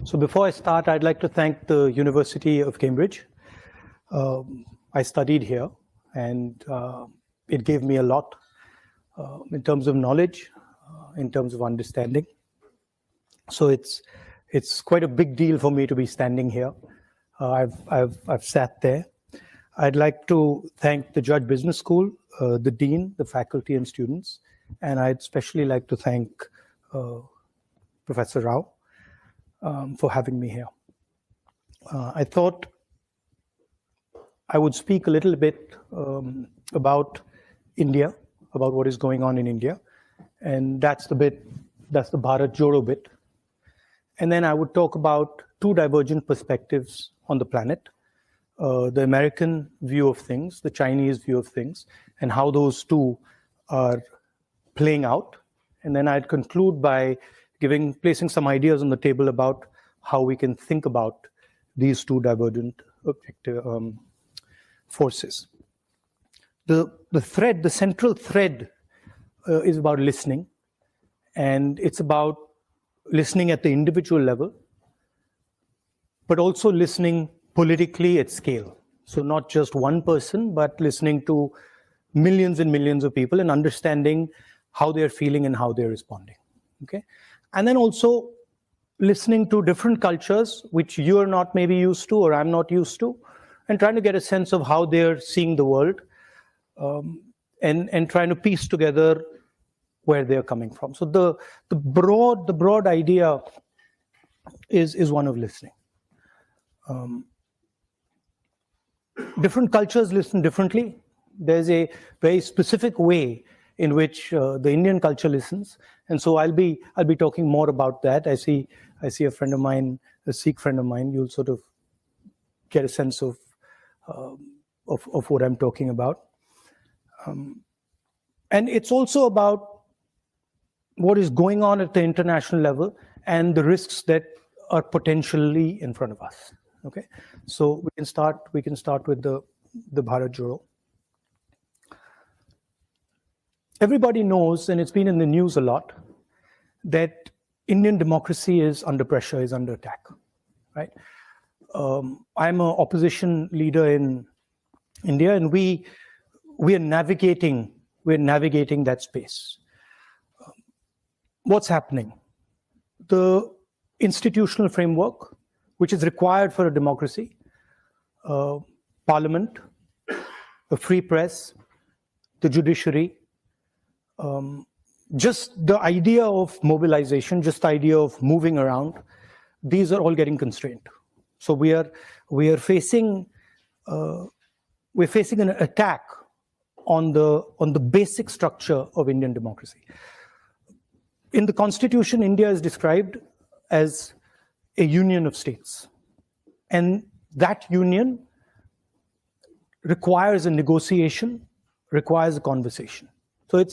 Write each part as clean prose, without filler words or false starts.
So before I start, I'd like to thank the University of Cambridge. I studied here, and it gave me a lot in terms of knowledge, in terms of understanding. So it's quite a big deal for me to be standing here. I've sat there. I'd like to thank the Judge Business School, the dean, the faculty, and students, and I'd especially like to thank Professor Rao for having me here. I thought I would speak a little bit about India, about what is going on in India, and that's the Bharat Jodo bit. And then I would talk about two divergent perspectives on the planet, the American view of things, the Chinese view of things, and how those two are playing out. And then I'd conclude by placing some ideas on the table about how we can think about these two divergent forces. The central thread is about listening, and it's about listening at the individual level, but also listening politically at scale. So not just one person, but listening to millions and millions of people and understanding how they're feeling and how they're responding. Okay, and then also listening to different cultures, which you're not maybe used to or I'm not used to, and trying to get a sense of how they're seeing the world, and trying to piece together where they're coming from. So the broad idea is one of listening. Different cultures listen differently. There's a very specific way in which the Indian culture listens, and so I'll be talking more about that. I see a friend of mine, a Sikh friend of mine. You'll sort of get a sense of what I'm talking about, and it's also about what is going on at the international level and the risks that are potentially in front of us. Okay, so we can start with the Bharat Jodo. Everybody knows, and it's been in the news a lot, that Indian democracy is under pressure, is under attack, right? I'm an opposition leader in India, and we are navigating that space. What's happening? The institutional framework, which is required for a democracy, parliament, a free press, the judiciary, just the idea of mobilization, just the idea of moving around, these are all getting constrained. So we are facing an attack on the basic structure of Indian democracy. In the Constitution, India is described as a union of states, and that union requires a negotiation, requires a conversation. So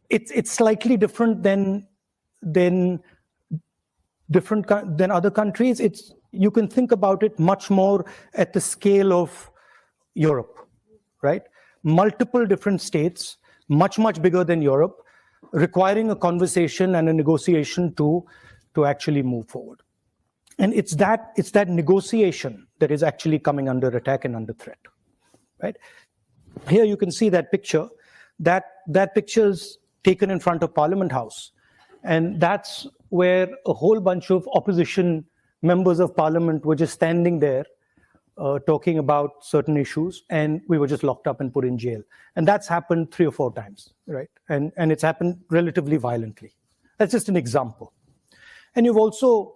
it's slightly different than other countries. You can think about it much more at the scale of Europe, right? Multiple different states, much bigger than Europe, requiring a conversation and a negotiation to actually move forward. And it's that negotiation that is actually coming under attack and under threat, right? Here you can see that picture. That picture is taken in front of Parliament House, and that's where a whole bunch of opposition members of Parliament were just standing there talking about certain issues, and we were just locked up and put in jail. And that's happened 3 or 4 times, right? And it's happened relatively violently. That's just an example. And you've also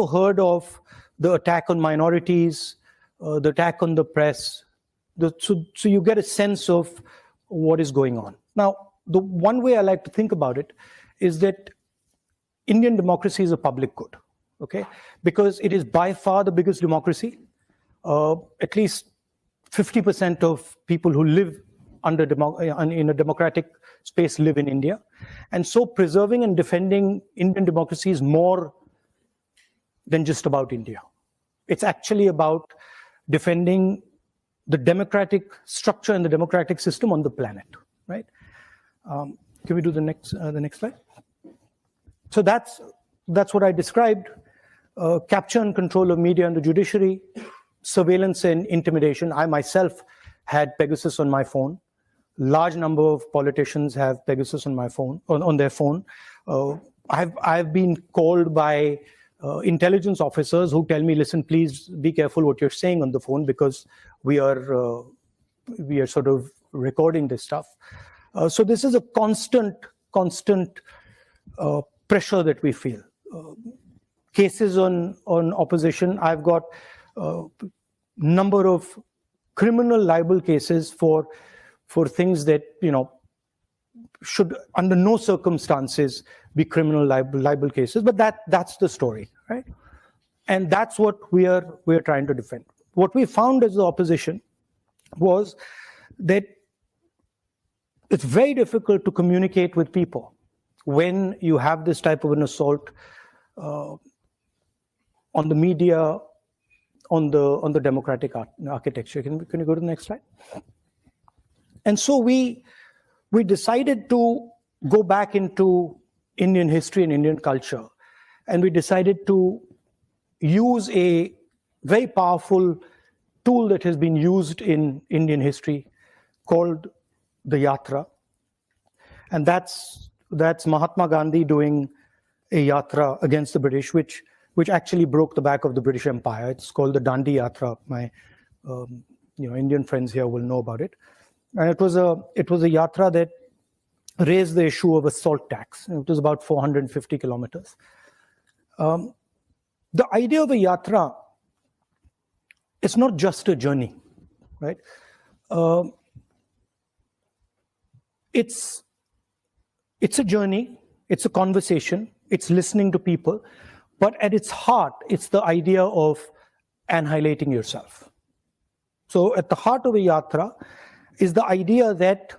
heard of the attack on minorities, the attack on the press. So you get a sense of what is going on. Now, the one way I like to think about it is that Indian democracy is a public good, okay? Because it is by far the biggest democracy. At least 50% of people who live in a democratic space live in India. And so preserving and defending Indian democracy is more than just about India. It's actually about defending the democratic structure and the democratic system on the planet, right? Can we do the next slide? So that's what I described. capture and control of media and the judiciary, surveillance and intimidation. I myself had Pegasus on my phone. Large number of politicians have Pegasus on my phone, on their phone. I've been called by intelligence officers who tell me, listen, please be careful what you're saying on the phone, because we are sort of recording this stuff. So this is a constant pressure that we feel. Cases on opposition. I've got number of criminal libel cases for things that, should under no circumstances be criminal libel cases. But that's the story, right? And that's what we are trying to defend. What we found as the opposition was that it's very difficult to communicate with people when you have this type of an assault on the media, on the democratic architecture. Can you go to the next slide? And so we decided to go back into Indian history and Indian culture, and we decided to use a very powerful tool that has been used in Indian history called the yatra. And that's Mahatma Gandhi doing a yatra against the British, which actually broke the back of the British Empire. It's called the Dandi Yatra. My Indian friends here will know about it. And it was a yatra that raised the issue of a salt tax. It was about 450 kilometers. The idea of a yatra, it's not just a journey, right? It's a journey, it's a conversation, it's listening to people, but at its heart, it's the idea of annihilating yourself. So at the heart of a yatra is the idea that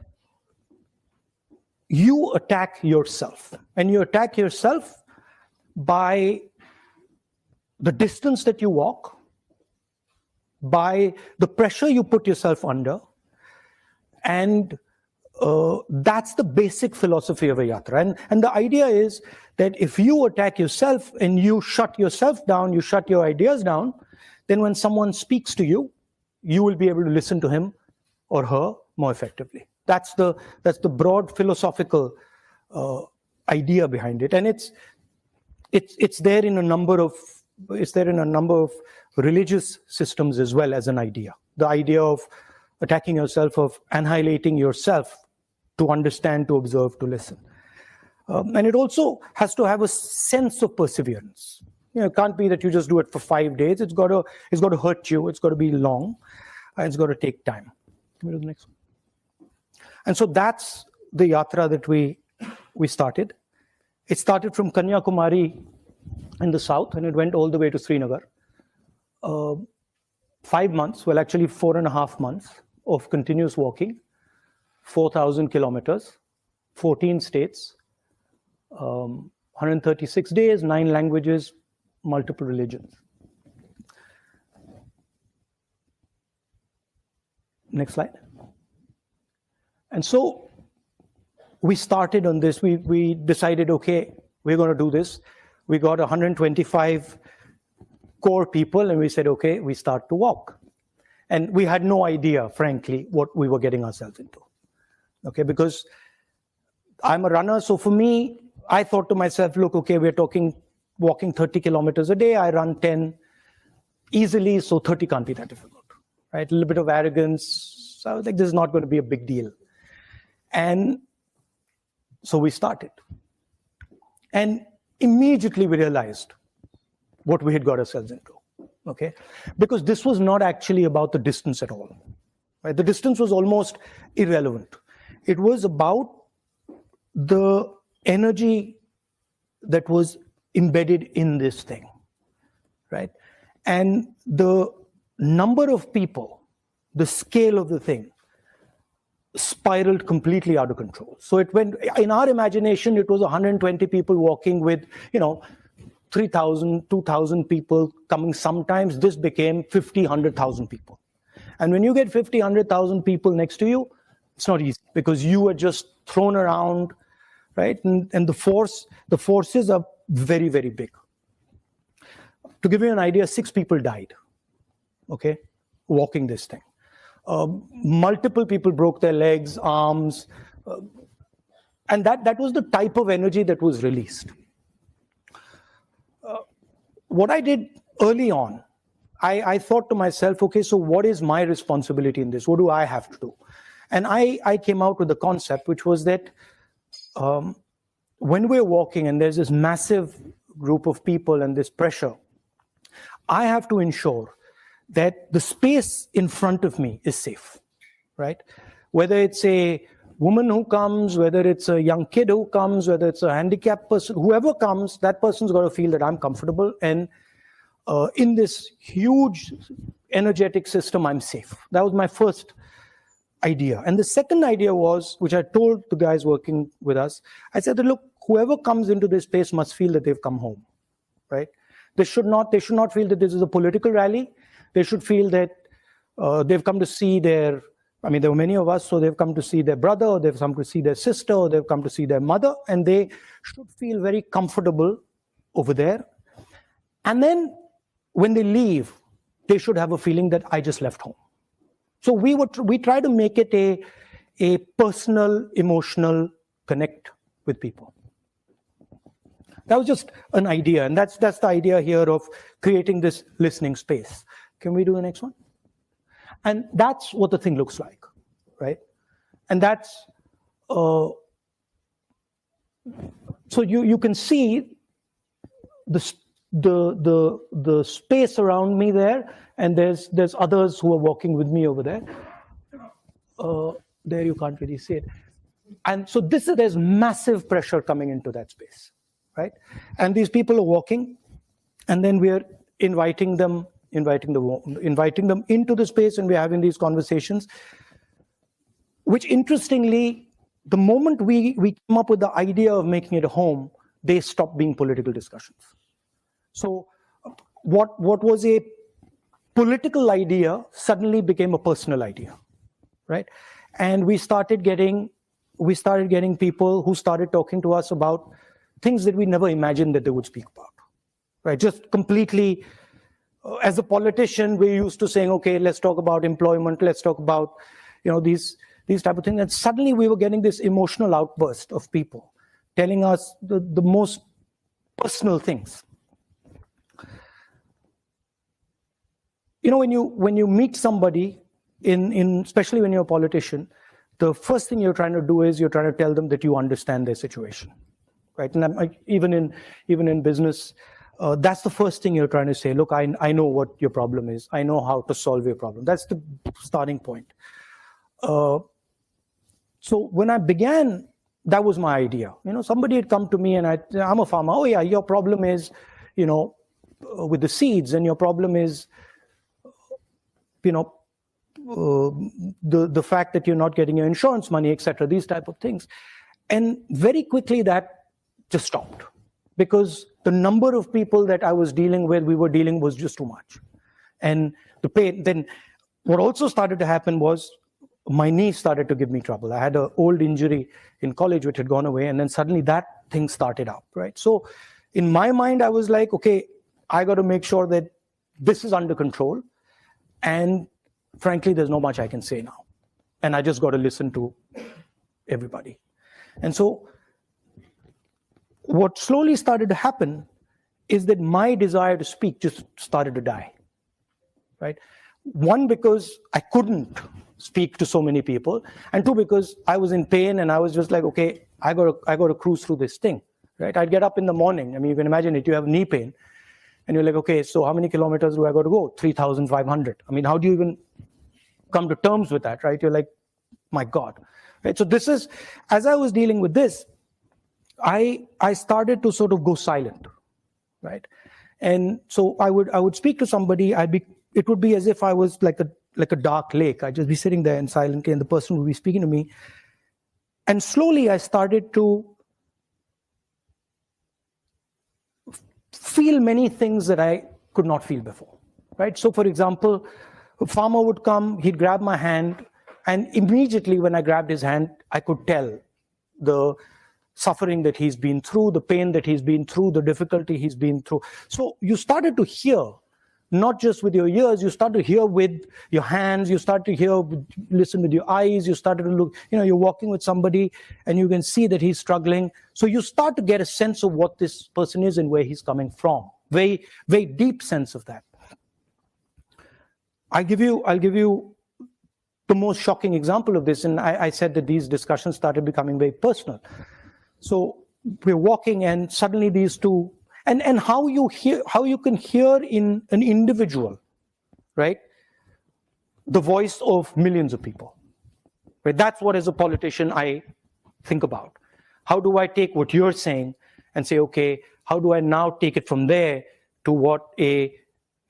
you attack yourself, and you attack yourself by the distance that you walk, by the pressure you put yourself under, and that's the basic philosophy of a yatra. And the idea is that if you attack yourself and you shut yourself down, you shut your ideas down, then when someone speaks to you, you will be able to listen to him or her more effectively. That's the broad philosophical idea behind it, and it's there in a number of religious systems as well as an idea. The idea of attacking yourself, of annihilating yourself to understand, to observe, to listen. And it also has to have a sense of perseverance. It can't be that you just do it for 5 days. It's got to hurt you. It's got to be long. It's got to take time. Can we do the next one? And so that's the yatra that we started. It started from Kanyakumari in the south, and it went all the way to Srinagar. 5 months, well, actually 4.5 months of continuous walking, 4,000 kilometers, 14 states, 136 days, 9 languages, multiple religions. Next slide. And so we started on this. We decided, okay, we're going to do this. We got 125 core people, and we said, okay, we start to walk. And we had no idea, frankly, what we were getting ourselves into. Okay, because I'm a runner, so for me, I thought to myself, look, okay, we're walking 30 kilometers a day. I run 10 easily, so 30 can't be that difficult, right? A little bit of arrogance. So I was like, this is not going to be a big deal. And so we started. And immediately we realized what we had got ourselves into, okay? Because this was not actually about the distance at all, right? The distance was almost irrelevant. It was about the energy that was embedded in this thing, right? And the number of people, the scale of the thing, spiraled completely out of control. So it went, in our imagination, it was 120 people walking with, 3,000, 2,000 people coming sometimes. This became 50, 100,000 people. And when you get 50, 100,000 people next to you, it's not easy because you are just thrown around, right? And the forces are very, very big. To give you an idea, 6 people died, okay, walking this thing. Multiple people broke their legs, arms, and that was the type of energy that was released. What I did early on, I thought to myself, okay, so what is my responsibility in this? What do I have to do? And I came out with the concept, which was that when we're walking and there's this massive group of people and this pressure, I have to ensure that the space in front of me is safe, right? Whether it's a woman who comes, whether it's a young kid who comes, whether it's a handicapped person, whoever comes, that person's got to feel that I'm comfortable, and in this huge energetic system, I'm safe. That was my first idea. And the second idea was, which I told the guys working with us, I said that, look, whoever comes into this space must feel that they've come home, right? They should not feel that this is a political rally. They should feel that they've come to see there were many of us, so they've come to see their brother, or they've come to see their sister, or they've come to see their mother, and they should feel very comfortable over there. And then when they leave, they should have a feeling that I just left home. So we try to make it a personal, emotional connect with people. That was just an idea, and that's the idea here of creating this listening space. Can we do the next one? And that's what the thing looks like, right? And that's so you can see the space around me there, and there's others who are walking with me over there. There you can't really see it, and so there's massive pressure coming into that space, right? And these people are walking, and then we are inviting them into the space, and we're having these conversations, which interestingly, the moment we came up with the idea of making it a home, they stopped being political discussions. So what was a political idea suddenly became a personal idea, right? And we started getting people who started talking to us about things that we never imagined that they would speak about, right? Just completely. As a politician, we're used to saying, okay, let's talk about employment, let's talk about, these type of things. And suddenly we were getting this emotional outburst of people telling us the most personal things. When you meet somebody, especially when you're a politician, the first thing you're trying to do is you're trying to tell them that you understand their situation, right? And even in business, that's the first thing you're trying to say. Look, I know what your problem is. I know how to solve your problem. That's the starting point. So when I began, that was my idea. Somebody had come to me, and I'm a farmer. Oh yeah, your problem is, with the seeds, and your problem is, the fact that you're not getting your insurance money, etc. These type of things, and very quickly that just stopped. Because the number of people that I was dealing with, was just too much. And the pain, then what also started to happen was my knee started to give me trouble. I had an old injury in college which had gone away, and then suddenly that thing started up, right? So in my mind, I was like, okay, I got to make sure that this is under control. And frankly, there's not much I can say now. And I just got to listen to everybody. And so what slowly started to happen is that my desire to speak just started to die, right? One, because I couldn't speak to so many people, and two, because I was in pain, and I was just like, okay, I got to cruise through this thing, right? I'd get up in the morning. You can imagine it. You have knee pain, and you're like, okay, so how many kilometers do I got to go? 3,500. How do you even come to terms with that, right? You're like, my God, right? So this is, as I was dealing with this, I started to sort of go silent, right? And so I would speak to somebody. It would be as if I was like a dark lake. I'd just be sitting there and silently, and the person would be speaking to me. And slowly I started to feel many things that I could not feel before, right? So for example, a farmer would come, he'd grab my hand, and immediately when I grabbed his hand, I could tell suffering that he's been through, the pain that he's been through, the difficulty he's been through. So you started to hear, not just with your ears, you start to hear with your hands, you start to hear, listen with your eyes, you started to look, you're walking with somebody and you can see that he's struggling. So you start to get a sense of what this person is and where he's coming from. Very, very deep sense of that. I'll give you the most shocking example of this, and I said that these discussions started becoming very personal. So we're walking and suddenly these two, and how you can hear in an individual, right, the voice of millions of people, right? That's what, as a politician, I think about. How do I take what you're saying and say, okay, how do I now take it from there to what a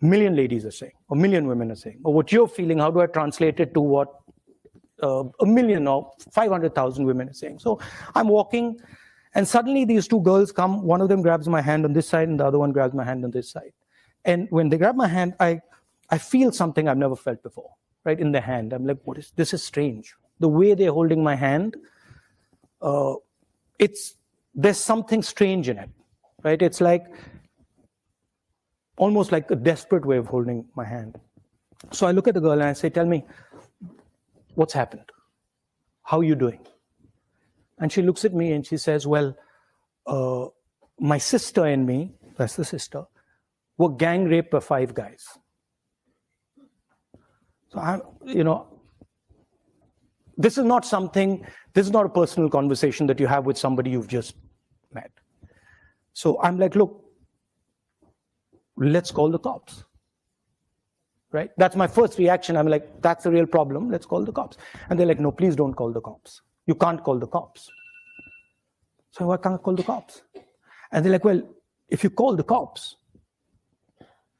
million ladies are saying, or million women are saying, or what you're feeling, how do I translate it to what a million or 500,000 women are saying? So I'm walking, and suddenly these two girls come, one of them grabs my hand on this side and the other one grabs my hand on this side. And when they grab my hand, I feel something I've never felt before, right, in their hand. I'm like, this is strange. The way they're holding my hand, there's something strange in it, right? It's like, almost like a desperate way of holding my hand. So I look at the girl and I say, tell me, what's happened? How are you doing? And she looks at me and she says, well, my sister and me, that's the sister, were gang raped by 5 guys. So this is not a personal conversation that you have with somebody you've just met. So I'm like, look, let's call the cops, right? That's my first reaction. I'm like, that's a real problem. Let's call the cops. And they're like, no, please don't call the cops. You can't call the cops. So why can't I call the cops? And they're like, well, if you call the cops,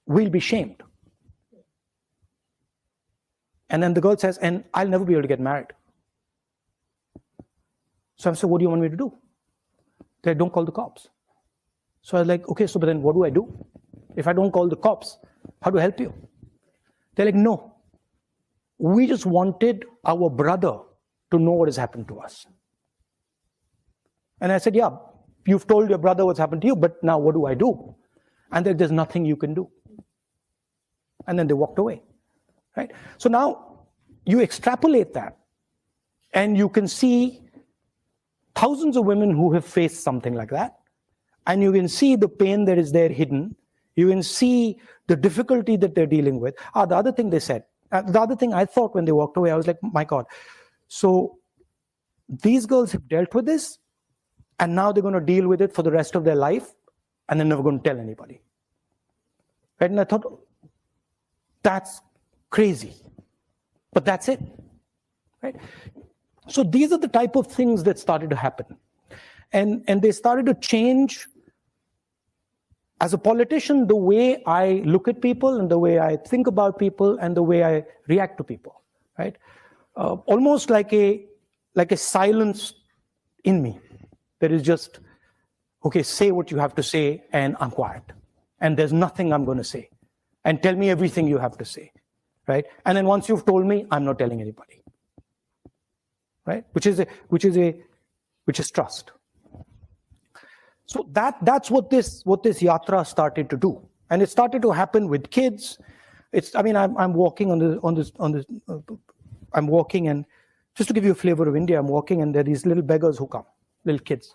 we'll be shamed. And then the girl says, and I'll never be able to get married. So I said, what do you want me to do? They're like, don't call the cops. So I was like, okay, so but then what do I do? If I don't call the cops, how do I help you? They're like, no, we just wanted our brother to know what has happened to us. And I said, yeah, you've told your brother what's happened to you, but now what do I do? And there's nothing you can do. And then they walked away, right? So now you extrapolate that and you can see thousands of women who have faced something like that. And you can see the pain that is there hidden. You can see the difficulty that they're dealing with. The other thing they said, the other thing I thought when they walked away, I was like, my God. So these girls have dealt with this, and now they're going to deal with it for the rest of their life, and they're never going to tell anybody. Right? And I thought, that's crazy. But that's it. Right? So these are the type of things that started to happen. And they started to change. As a politician, the way I look at people and the way I think about people and the way I react to people, right? Almost like a silence in me that is just, okay, say what you have to say and I'm quiet. And there's nothing I'm going to say. And tell me everything you have to say, right? And then once you've told me, I'm not telling anybody, right? Which is trust. So that's what this yatra started to do, and it started to happen with kids. I'm walking I'm walking, and just to give you a flavor of India, I'm walking, and there are these little beggars who come, little kids,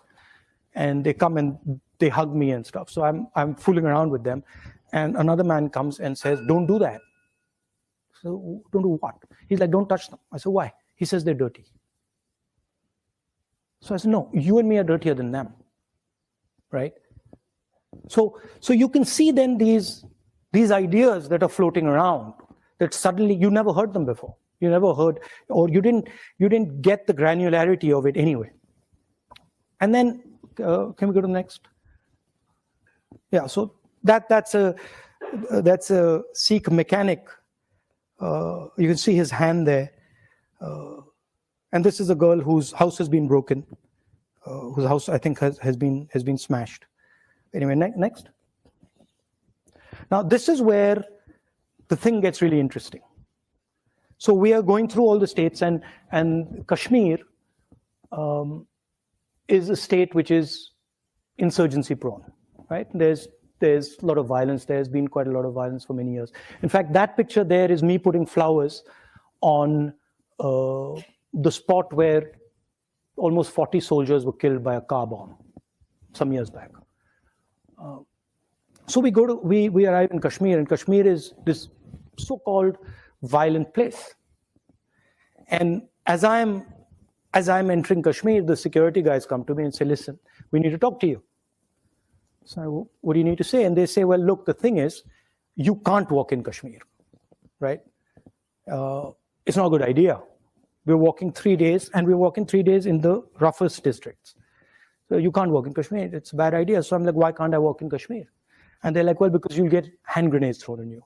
and they come and they hug me and stuff. So I'm fooling around with them, and another man comes and says, "Don't do that." So don't do what? He's like, "Don't touch them." I said, "Why?" He says, "They're dirty." So I said, "No, you and me are dirtier than them." Right? So you can see then these ideas that are floating around that suddenly you never heard them before. You never heard, or you didn't get the granularity of it anyway. And then can we go to the next? Yeah. So that's a Sikh mechanic. You can see his hand there, and this is a girl whose house has been broken. Whose house I think has been smashed. Anyway, next. Now this is where the thing gets really interesting. So we are going through all the states, and Kashmir is a state which is insurgency prone, right? There's a lot of violence. There's been quite a lot of violence for many years. In fact, that picture there is me putting flowers on the spot where almost 40 soldiers were killed by a car bomb some years back. So we arrive in Kashmir, and Kashmir is this so-called violent place. And as I'm entering Kashmir, the security guys come to me and say, listen, we need to talk to you. So what do you need to say? And they say, well, look, the thing is, you can't walk in Kashmir, right? It's not a good idea. We're walking 3 days, and we're walking 3 days in the roughest districts. So you can't walk in Kashmir. It's a bad idea. So I'm like, why can't I walk in Kashmir? And they're like, well, because you'll get hand grenades thrown on you.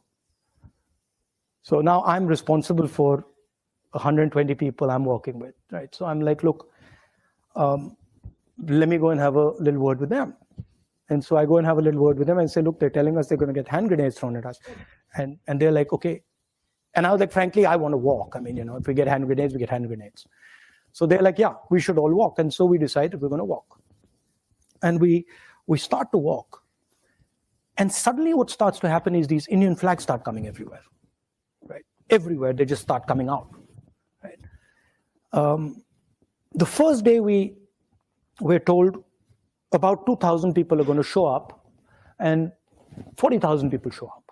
So now I'm responsible for 120 people I'm working with, right? So I'm like, look, let me go and have a little word with them. And so I go and have a little word with them and say, look, they're telling us they're going to get hand grenades thrown at us. And they're like, okay. And I was like, frankly, I want to walk. I mean, if we get hand grenades, we get hand grenades. So they're like, yeah, we should all walk. And so we decided we're going to walk. And we start to walk. And suddenly what starts to happen is these Indian flags start coming everywhere, right? Everywhere, they just start coming out, right? The first day we're told about 2,000 people are going to show up, and 40,000 people show up,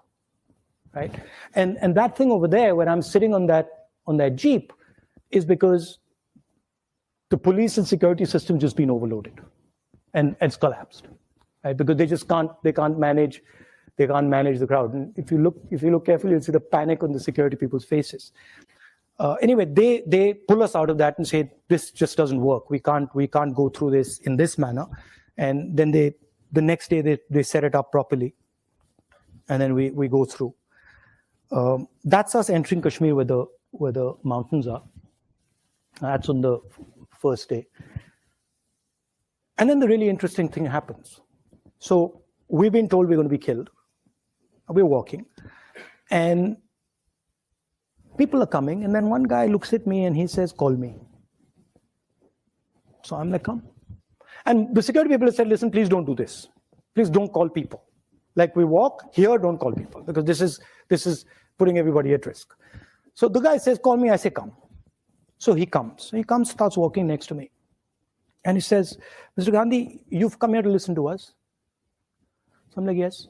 right? And that thing over there, when I'm sitting on that Jeep, is because the police and security system just been overloaded, and it's collapsed, right? Because they can't manage the crowd. And if you look carefully, you'll see the panic on the security people's faces. Anyway, they pull us out of that and say, this just doesn't work. We can't go through this in this manner. And then the next day they set it up properly, and then we go through. That's us entering Kashmir where the mountains are. That's on the first day. And then the really interesting thing happens. So we've been told we're going to be killed. We're walking, and people are coming, and then one guy looks at me and he says, call me. So I'm like, come. And the security people have said, listen, please don't do this. Please don't call people. Like, we walk here, don't call people, because this is putting everybody at risk. So the guy says, call me. I say, come. So he comes, starts walking next to me. And he says, Mr. Gandhi, you've come here to listen to us. So I'm like, yes.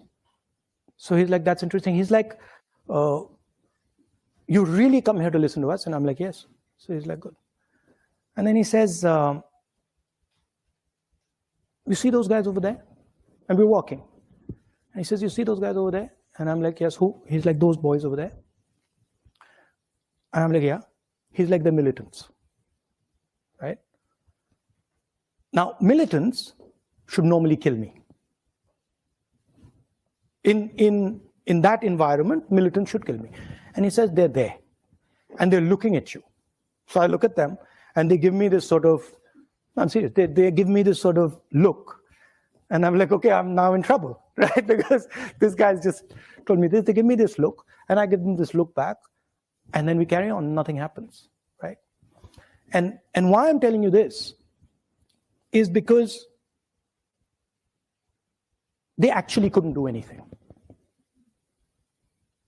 So he's like, that's interesting. He's like, you really come here to listen to us? And I'm like, yes. So he's like, good. And then he says, you see those guys over there? And we're walking. And he says, you see those guys over there? And I'm like, yes, who? He's like, those boys over there. And I'm like, yeah. He's like, the militants, right? Now, militants should normally kill me. In that environment, militants should kill me. And he says, they're there. And they're looking at you. So I look at them, and they give me this sort of, I'm serious, they give me this sort of look. And I'm like, okay, I'm now in trouble, right? Because this guy's just told me this. They give me this look, and I give them this look back. And then we carry on, nothing happens, right? And why I'm telling you this is because they actually couldn't do anything.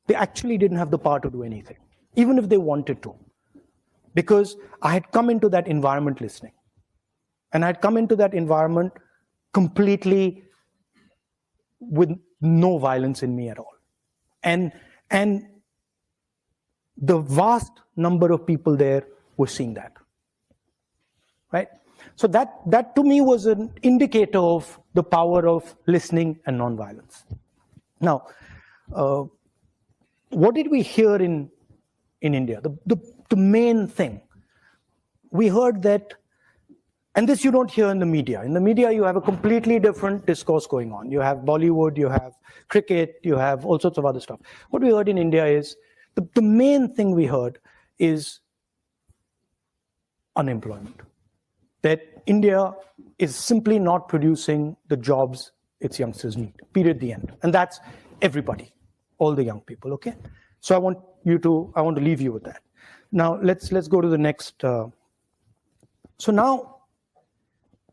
They actually didn't have the power to do anything, even if they wanted to. Because I had come into that environment listening. And I had come into that environment completely with no violence in me at all. And the vast number of people there were seeing that, right? So that to me was an indicator of the power of listening and nonviolence. Now, what did we hear in India? The main thing, we heard that, and this you don't hear in the media. In the media, you have a completely different discourse going on. You have Bollywood, you have cricket, you have all sorts of other stuff. What we heard in India is, the main thing we heard is unemployment. That India is simply not producing the jobs its youngsters need, period, the end. And that's everybody, all the young people, okay? So I want to leave you with that. Now, let's go to the next. So now,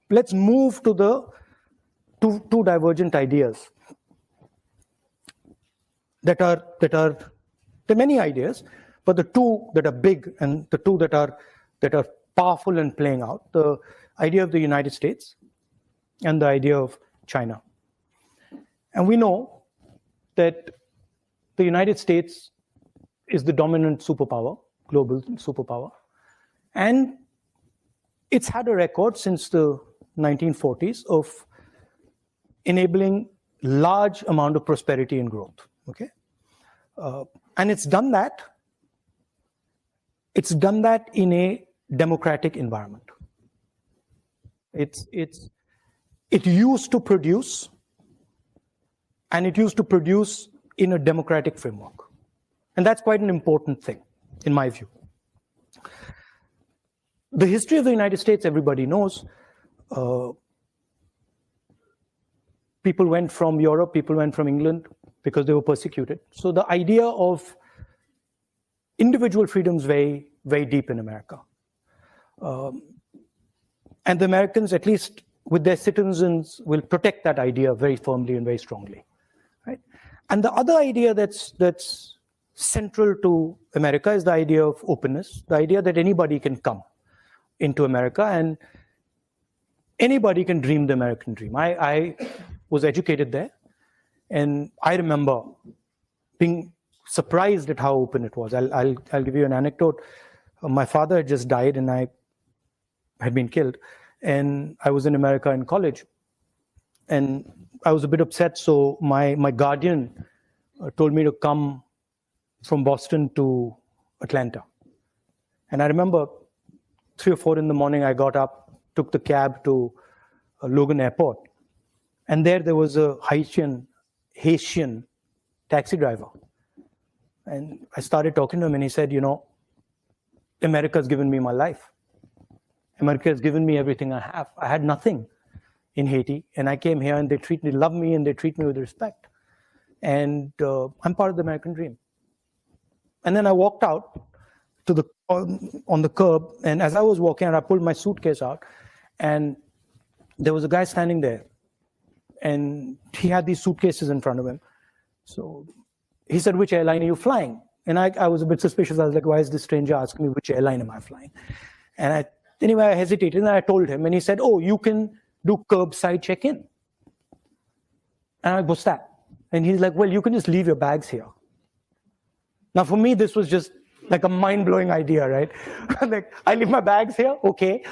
let's move to the two divergent ideas that are there are many ideas, but the two that are big and the two that are powerful and playing out: the idea of the United States and the idea of China. And we know that the United States is the dominant superpower, global superpower, and it's had a record since the 1940s of enabling large amount of prosperity and growth. Okay, and it's done that in a democratic environment. It used to produce, and it used to produce in a democratic framework. And that's quite an important thing, in my view. The history of the United States, everybody knows. People went from Europe, people went from England because they were persecuted. So the idea of individual freedom is very, very deep in America. And the Americans, at least with their citizens, will protect that idea very firmly and very strongly. Right? And the other idea that's central to America is the idea of openness, the idea that anybody can come into America and anybody can dream the American dream. I was educated there, and I remember being surprised at how open it was. I'll give you an anecdote. My father had just died, and I had been killed, and I was in America in college, and I was a bit upset. So my guardian told me to come from Boston to Atlanta, and I remember 3 or 4 in the morning. I got up, took the cab to Logan Airport, and there was a Haitian taxi driver. And I started talking to him, and he said, America's given me my life. America has given me everything I have. I had nothing in Haiti, and I came here, and they love me, and they treat me with respect. And I'm part of the American dream. And then I walked out to on the curb, and as I was walking out, I pulled my suitcase out, and there was a guy standing there, and he had these suitcases in front of him. So he said, "Which airline are you flying?" And I was a bit suspicious. I was like, "Why is this stranger asking me which airline am I flying?" And anyway, I hesitated, and I told him, and he said, "Oh, you can do curbside check-in." And I, "What's that?" And he's like, "Well, you can just leave your bags here." Now, for me, this was just like a mind-blowing idea, right? Like, I leave my bags here? Okay.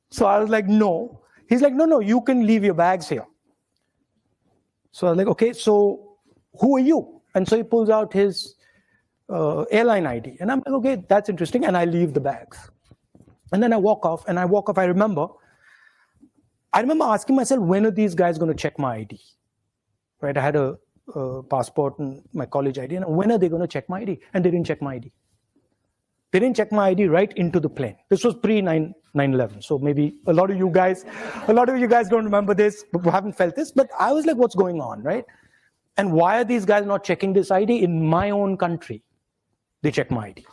So I was like, "No." He's like, no, you can leave your bags here. So I was like, "Okay, so who are you?" And so he pulls out his airline ID. And I'm like, "Okay, that's interesting." And I leave the bags. And then I walk off, I remember asking myself, when are these guys going to check my ID? Right? I had a passport and my college ID, and when are they going to check my ID? And they didn't check my ID. They didn't check my ID right into the plane. This was pre-9/11. So maybe a lot of you guys don't remember this, but haven't felt this. But I was like, what's going on, right? And why are these guys not checking this ID in my own country? They check my ID,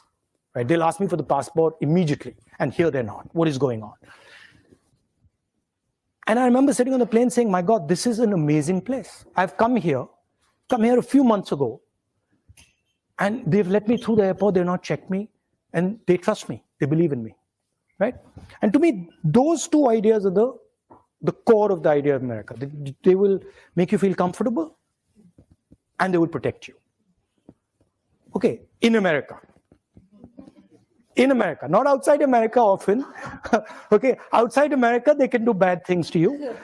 right? They'll ask me for the passport immediately, and here they're not. What is going on? And I remember sitting on the plane saying, "My God, this is an amazing place. I've come here a few months ago, and they've let me through the airport. They've not checked me, and they trust me. They believe in me," right? And to me, those two ideas are the core of the idea of America. They will make you feel comfortable, and they will protect you. Okay, in America, not outside America often. Okay, outside America, they can do bad things to you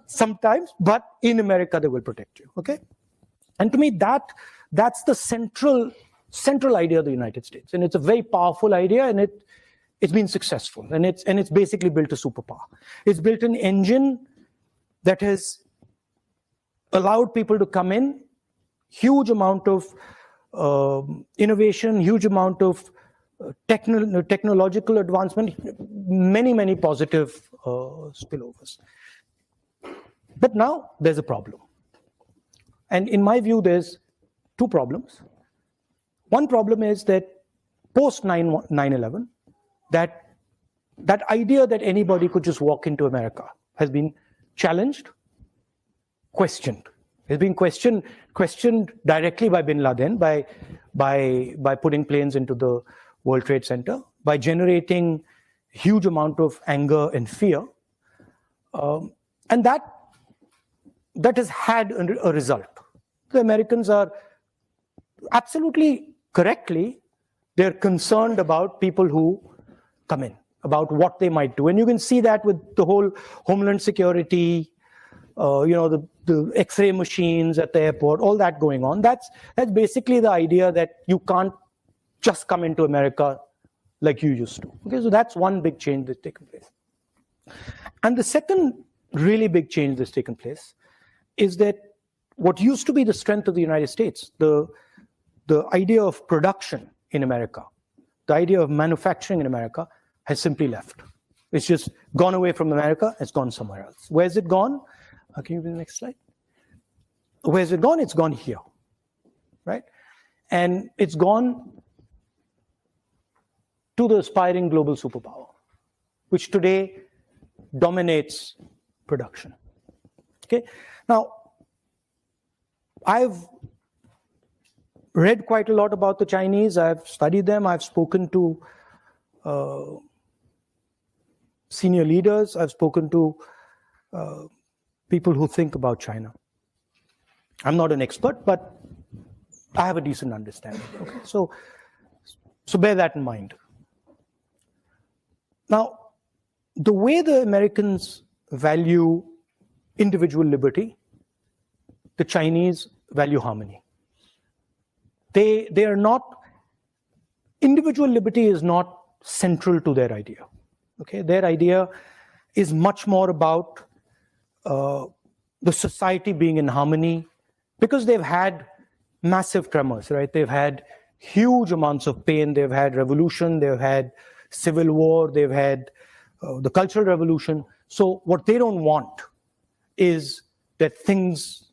sometimes, but in America, they will protect you. Okay, and to me, that's the central idea of the United States, and it's a very powerful idea, and it's been successful, and it's basically built a superpower. It's built an engine that has allowed people to come in, huge amount of innovation, huge amount of technological advancement, many positive spillovers. But now there's a problem. And in my view, there's two problems. One problem is that post 9/11, that that idea that anybody could just walk into America has been challenged, questioned. It's been questioned directly by bin Laden, by putting planes into the World Trade Center, by generating huge amount of anger and fear. And that has had a result. The Americans are absolutely correctly, they're concerned about people who come in, about what they might do. And you can see that with the whole Homeland Security, the X-ray machines at the airport, all that going on. That's basically the idea that you can't just come into America like you used to. Okay, so that's one big change that's taken place. And the second really big change that's taken place is that what used to be the strength of the United States, the idea of production in America, the idea of manufacturing in America has simply left. It's just gone away from America, it's gone somewhere else. Where's it gone? Can you do the next slide? Where's it gone? It's gone here, right? And it's gone to the aspiring global superpower, which today dominates production. Okay, now I've read quite a lot about the Chinese. I've studied them. I've spoken to senior leaders. I've spoken to people who think about China. I'm not an expert, but I have a decent understanding. Okay? So bear that in mind. Now, the way the Americans value individual liberty, the Chinese value harmony. They are not, individual liberty is not central to their idea. Okay, their idea is much more about the society being in harmony, because they've had massive tremors, right? They've had huge amounts of pain. They've had revolution. They've had civil war. They've had the Cultural Revolution. So what they don't want is that things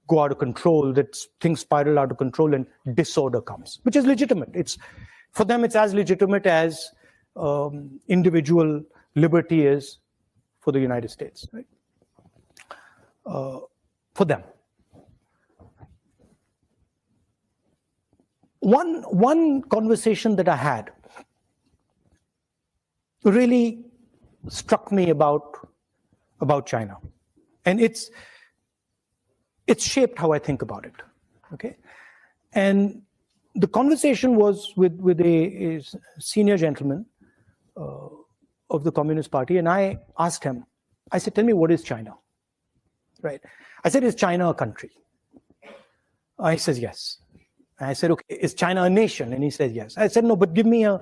go out of control, that things spiral out of control and disorder comes, which is legitimate. For them, it's as legitimate as individual liberty is for the United States, right? For them. One conversation that I had really struck me about China, and it's shaped how I think about it. Okay, and the conversation was with a senior gentleman of the Communist Party, and I asked him. I said, "Tell me, what is China?" Right? I said, "Is China a country?" He says, "Yes." And I said, "Okay, is China a nation?" And he said, "Yes." I said, "No, but give me a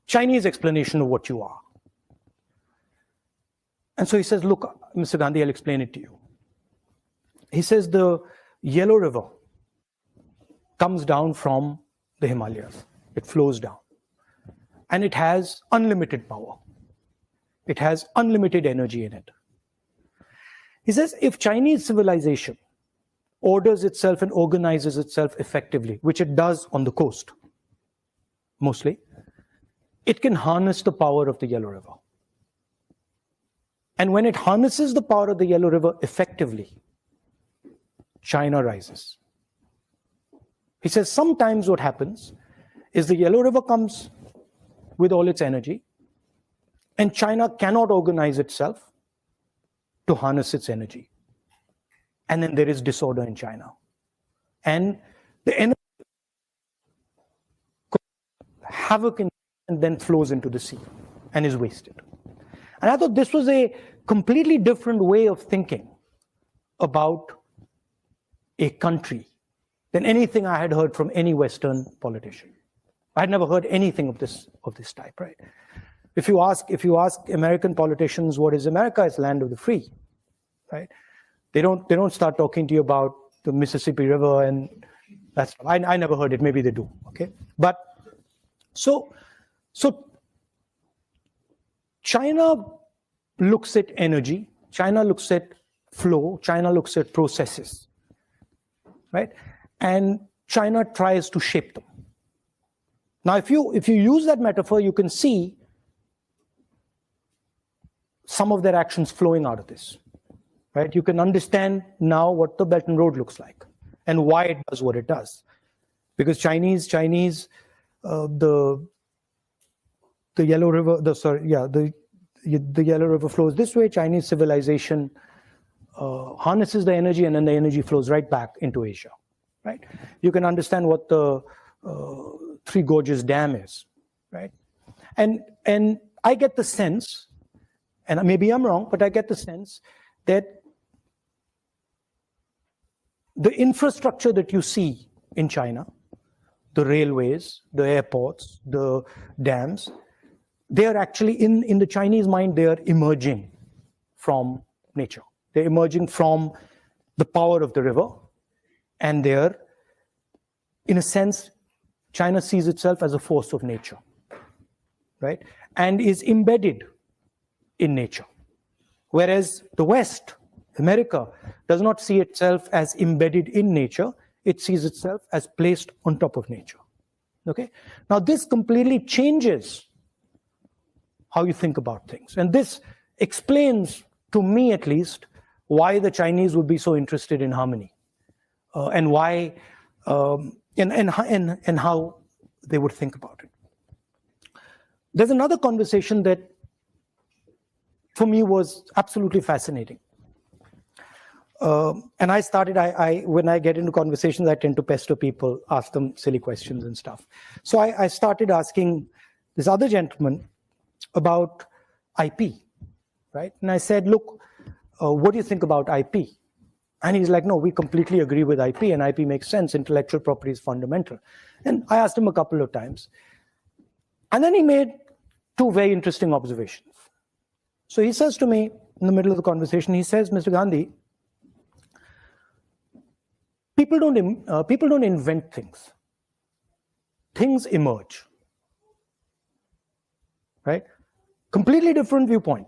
Chinese explanation of what you are." And so he says, "Look, Mr. Gandhi, I'll explain it to you." He says the Yellow River comes down from the Himalayas. It flows down. And it has unlimited power. It has unlimited energy in it. He says if Chinese civilization orders itself and organizes itself effectively, which it does on the coast, mostly, it can harness the power of the Yellow River. And when it harnesses the power of the Yellow River effectively, China rises. He says sometimes what happens is the Yellow River comes with all its energy, and China cannot organize itself to harness its energy. And then there is disorder in China. And the energy havoc and then flows into the sea and is wasted. And I thought this was a completely different way of thinking about a country than anything I had heard from any Western politician. I had never heard anything of this type, right? If you ask American politicians what is America, it's land of the free, right? They don't start talking to you about the Mississippi River and that's. I never heard it. Maybe they do. Okay, but so China looks at energy. China looks at flow. China looks at processes, right? And China tries to shape them. Now, if you use that metaphor, you can see some of their actions flowing out of this, right? You can understand now what the Belt and Road looks like and why it does what it does. Because Chinese, the Yellow River, the Yellow River flows this way. Chinese civilization harnesses the energy, and then the energy flows right back into Asia, right? You can understand what the Three Gorges Dam is, right? And I get the sense, and maybe I'm wrong, but I get the sense that the infrastructure that you see in China, the railways, the airports, the dams, they are actually, in the Chinese mind, they are emerging from nature. They're emerging from the power of the river, and they're, in a sense, China sees itself as a force of nature, right? And is embedded in nature. Whereas the West, America, does not see itself as embedded in nature. It sees itself as placed on top of nature, okay? Now this completely changes how you think about things. And this explains, to me at least, why the Chinese would be so interested in harmony, and why, and how they would think about it. There's another conversation that, for me, was absolutely fascinating. And I started, when I get into conversations, I tend to pester people, ask them silly questions and stuff. So I started asking this other gentleman about IP, right? And I said, look, what do you think about IP? And he's like, no, we completely agree with IP, and IP makes sense. Intellectual property is fundamental. And I asked him a couple of times. And then he made two very interesting observations. So he says to me in the middle of the conversation, he says, Mr. Gandhi, people don't invent things. Things emerge, right? Completely different viewpoint.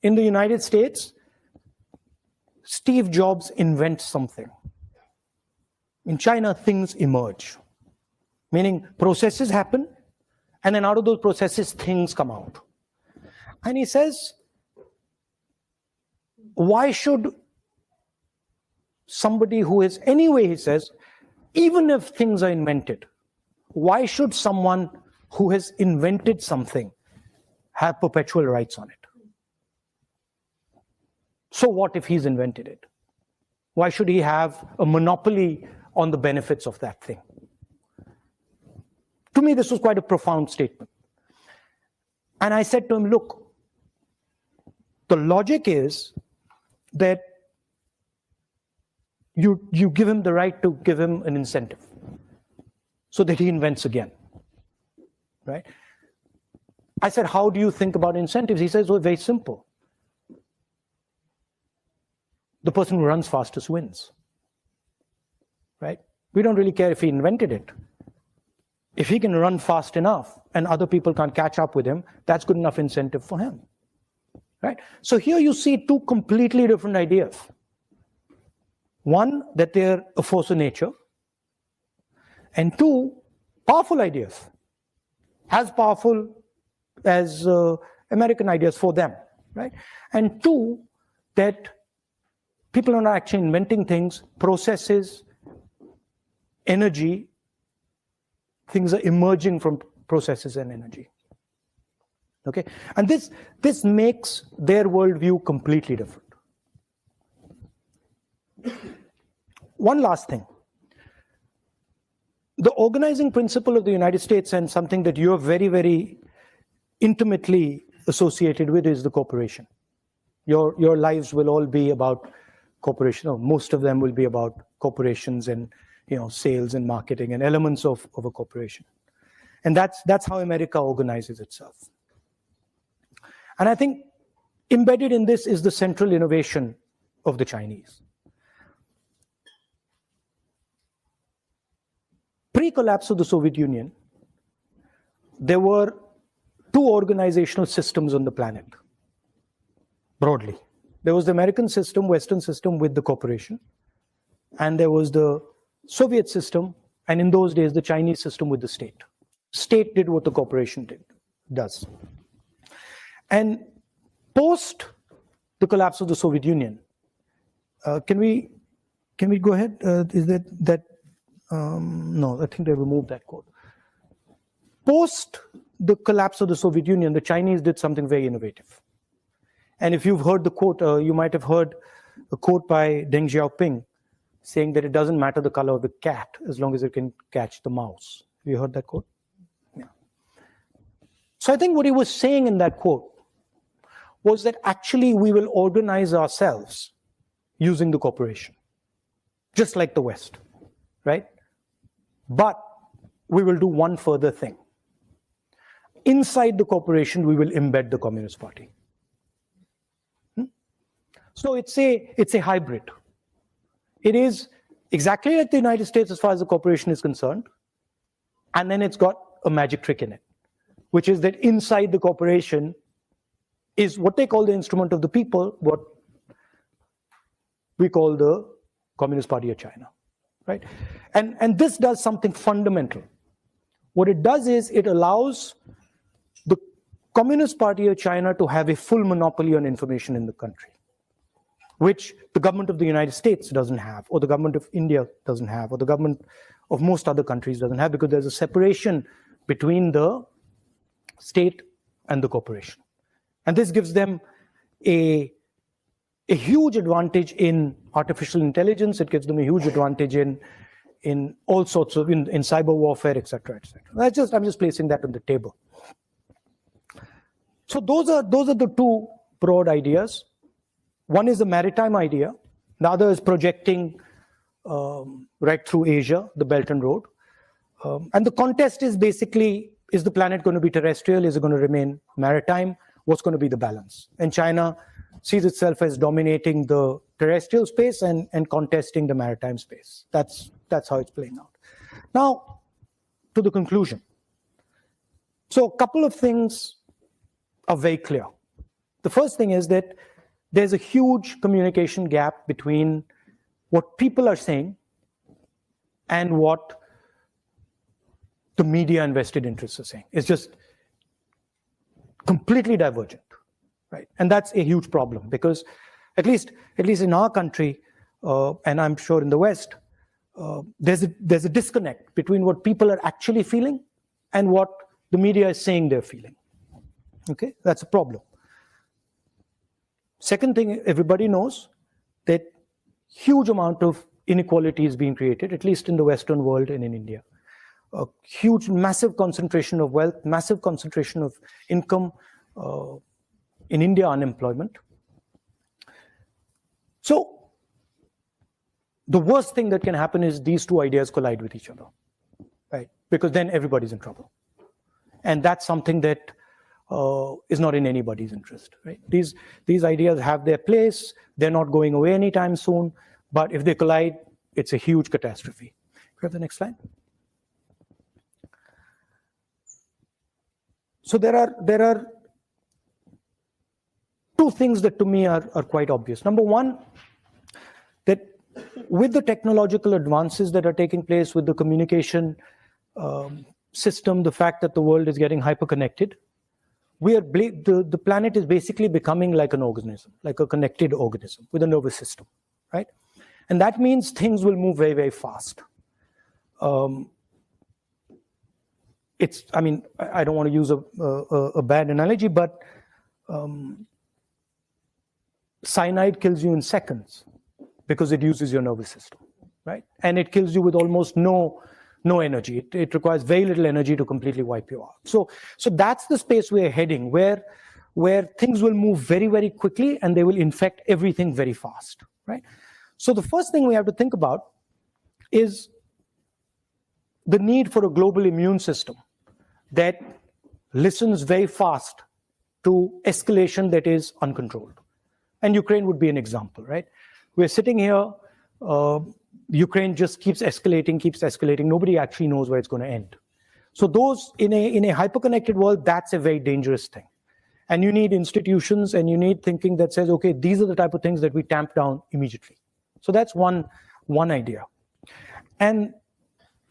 In the United States, Steve Jobs invents something. In China, things emerge, meaning processes happen, and then out of those processes, things come out. And he says, why should somebody who is, anyway, he says, even if things are invented, why should someone who has invented something have perpetual rights on it? So what if he's invented it? Why should he have a monopoly on the benefits of that thing? To me, this was quite a profound statement. And I said to him, look, the logic is that you give him the right to give him an incentive so that he invents again, right? I said, how do you think about incentives? He says, well, very simple. The person who runs fastest wins, right? We don't really care if he invented it. If he can run fast enough and other people can't catch up with him, that's good enough incentive for him, right? So here you see two completely different ideas. One, that they're a force of nature, and two, powerful ideas, as powerful as American ideas for them, right? And two, that people are not actually inventing things, processes, energy, things are emerging from processes and energy. Okay, and this makes their worldview completely different. One last thing. The organizing principle of the United States, and something that you're very, very intimately associated with, is the corporation. Your lives will all be about corporation, or most of them will be about corporations and sales and marketing and elements of a corporation. And that's how America organizes itself. And I think embedded in this is the central innovation of the Chinese. Pre-collapse of the Soviet Union, there were two organizational systems on the planet, broadly. There was the American system, Western system, with the corporation, and there was the Soviet system, and in those days, the Chinese system with the state. State did what the corporation does. And Post the collapse of the Soviet Union, can we go ahead? Is that no, I think they removed that quote. Post the collapse of the Soviet Union, the Chinese did something very innovative. And if you've heard the quote, you might have heard a quote by Deng Xiaoping saying that it doesn't matter the color of the cat as long as it can catch the mouse. Have you heard that quote? Yeah. So I think what he was saying in that quote was that actually we will organize ourselves using the cooperation, just like the West, right? But we will do one further thing. Inside the cooperation, we will embed the Communist Party. So it's a hybrid. It is exactly like the United States as far as the cooperation is concerned, and then it's got a magic trick in it, which is that inside the cooperation is what they call the instrument of the people, what we call the Communist Party of China, right? And this does something fundamental. What it does is it allows the Communist Party of China to have a full monopoly on information in the country, which the government of the United States doesn't have, or the government of India doesn't have, or the government of most other countries doesn't have, because there's a separation between the state and the corporation. And this gives them a huge advantage in artificial intelligence. It gives them a huge advantage in all sorts of, in cyber warfare, et cetera, et cetera. I'm just placing that on the table. So those are the two broad ideas. One is the maritime idea. The other is projecting right through Asia, the Belt and Road. And the contest is basically, is the planet going to be terrestrial? Is it going to remain maritime? What's going to be the balance? And China sees itself as dominating the terrestrial space and contesting the maritime space. That's how it's playing out. Now, to the conclusion. So a couple of things are very clear. The first thing is that there's a huge communication gap between what people are saying and what the media and vested interests are saying. It's just completely divergent, right? And that's a huge problem because at least in our country, and I'm sure in the West, there's a disconnect between what people are actually feeling and what the media is saying they're feeling. Okay, that's a problem. Second thing, everybody knows that huge amount of inequality is being created, at least in the Western world and in India. A huge, massive concentration of wealth, massive concentration of income, in India, unemployment. So the worst thing that can happen is these two ideas collide with each other, right? Because then everybody's in trouble. And that's something that is not in anybody's interest, right? These ideas have their place. They're not going away anytime soon. But if they collide, it's a huge catastrophe. Can we have the next slide? So there are two things that to me are quite obvious. Number one, that with the technological advances that are taking place, with the communication system, the fact that the world is getting hyper-connected, the planet is basically becoming like an organism, like a connected organism with a nervous system, right? And that means things will move very, very fast. I mean, I don't want to use a bad analogy, but cyanide kills you in seconds because it uses your nervous system, right? And it kills you with almost no energy. It requires very little energy to completely wipe you out. So that's the space we're heading, where things will move very, very quickly and they will infect everything very fast, right? So the first thing we have to think about is the need for a global immune system that listens very fast to escalation that is uncontrolled. And Ukraine would be an example, right? We're sitting here, Ukraine just keeps escalating. Nobody actually knows where it's going to end. So those, in a hyper-connected world, that's a very dangerous thing. And you need institutions and you need thinking that says, okay, these are the type of things that we tamp down immediately. So that's one idea. And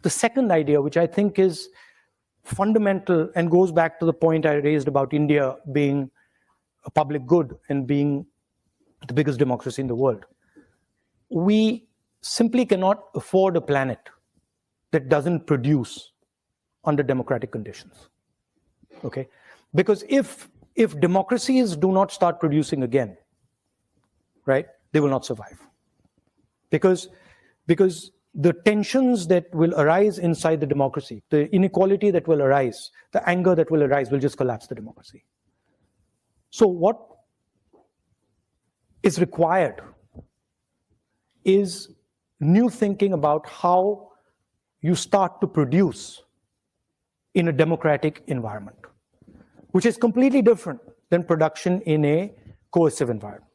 the second idea, which I think is fundamental and goes back to the point I raised about India being a public good and being the biggest democracy in the world, we simply cannot afford a planet that doesn't produce under democratic conditions. Okay? Because if democracies do not start producing again, right, they will not survive. Because the tensions that will arise inside the democracy, the inequality that will arise, the anger that will arise will just collapse the democracy. So what is required is new thinking about how you start to produce in a democratic environment, which is completely different than production in a coercive environment.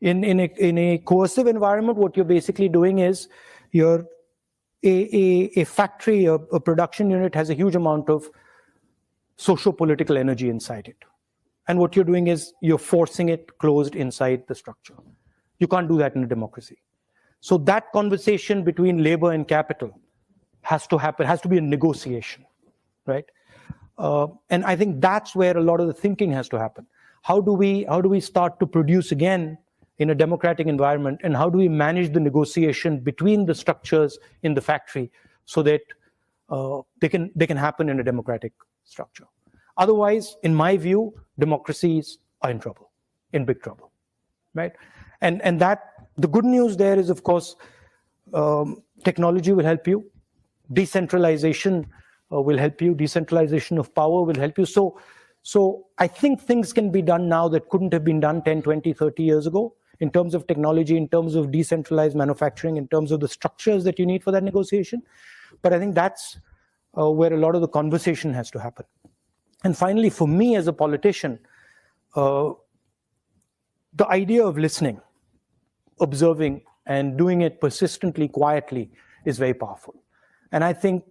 In a coercive environment, what you're basically doing is a factory, a production unit has a huge amount of socio-political energy inside it. And what you're doing is you're forcing it closed inside the structure. You can't do that in a democracy. So that conversation between labor and capital has to happen, has to be a negotiation, right? And I think that's where a lot of the thinking has to happen. How do we start to produce again in a democratic environment, and how do we manage the negotiation between the structures in the factory so that they can happen in a democratic structure? Otherwise, in my view, democracies are in trouble, in big trouble, right? And that the good news there is, of course, technology will help you, decentralization will help you, decentralization of power will help you. So I think things can be done now that couldn't have been done 10, 20, 30 years ago in terms of technology, in terms of decentralized manufacturing, in terms of the structures that you need for that negotiation. But I think that's where a lot of the conversation has to happen. And finally, for me as a politician, the idea of listening, observing, and doing it persistently, quietly is very powerful. And I think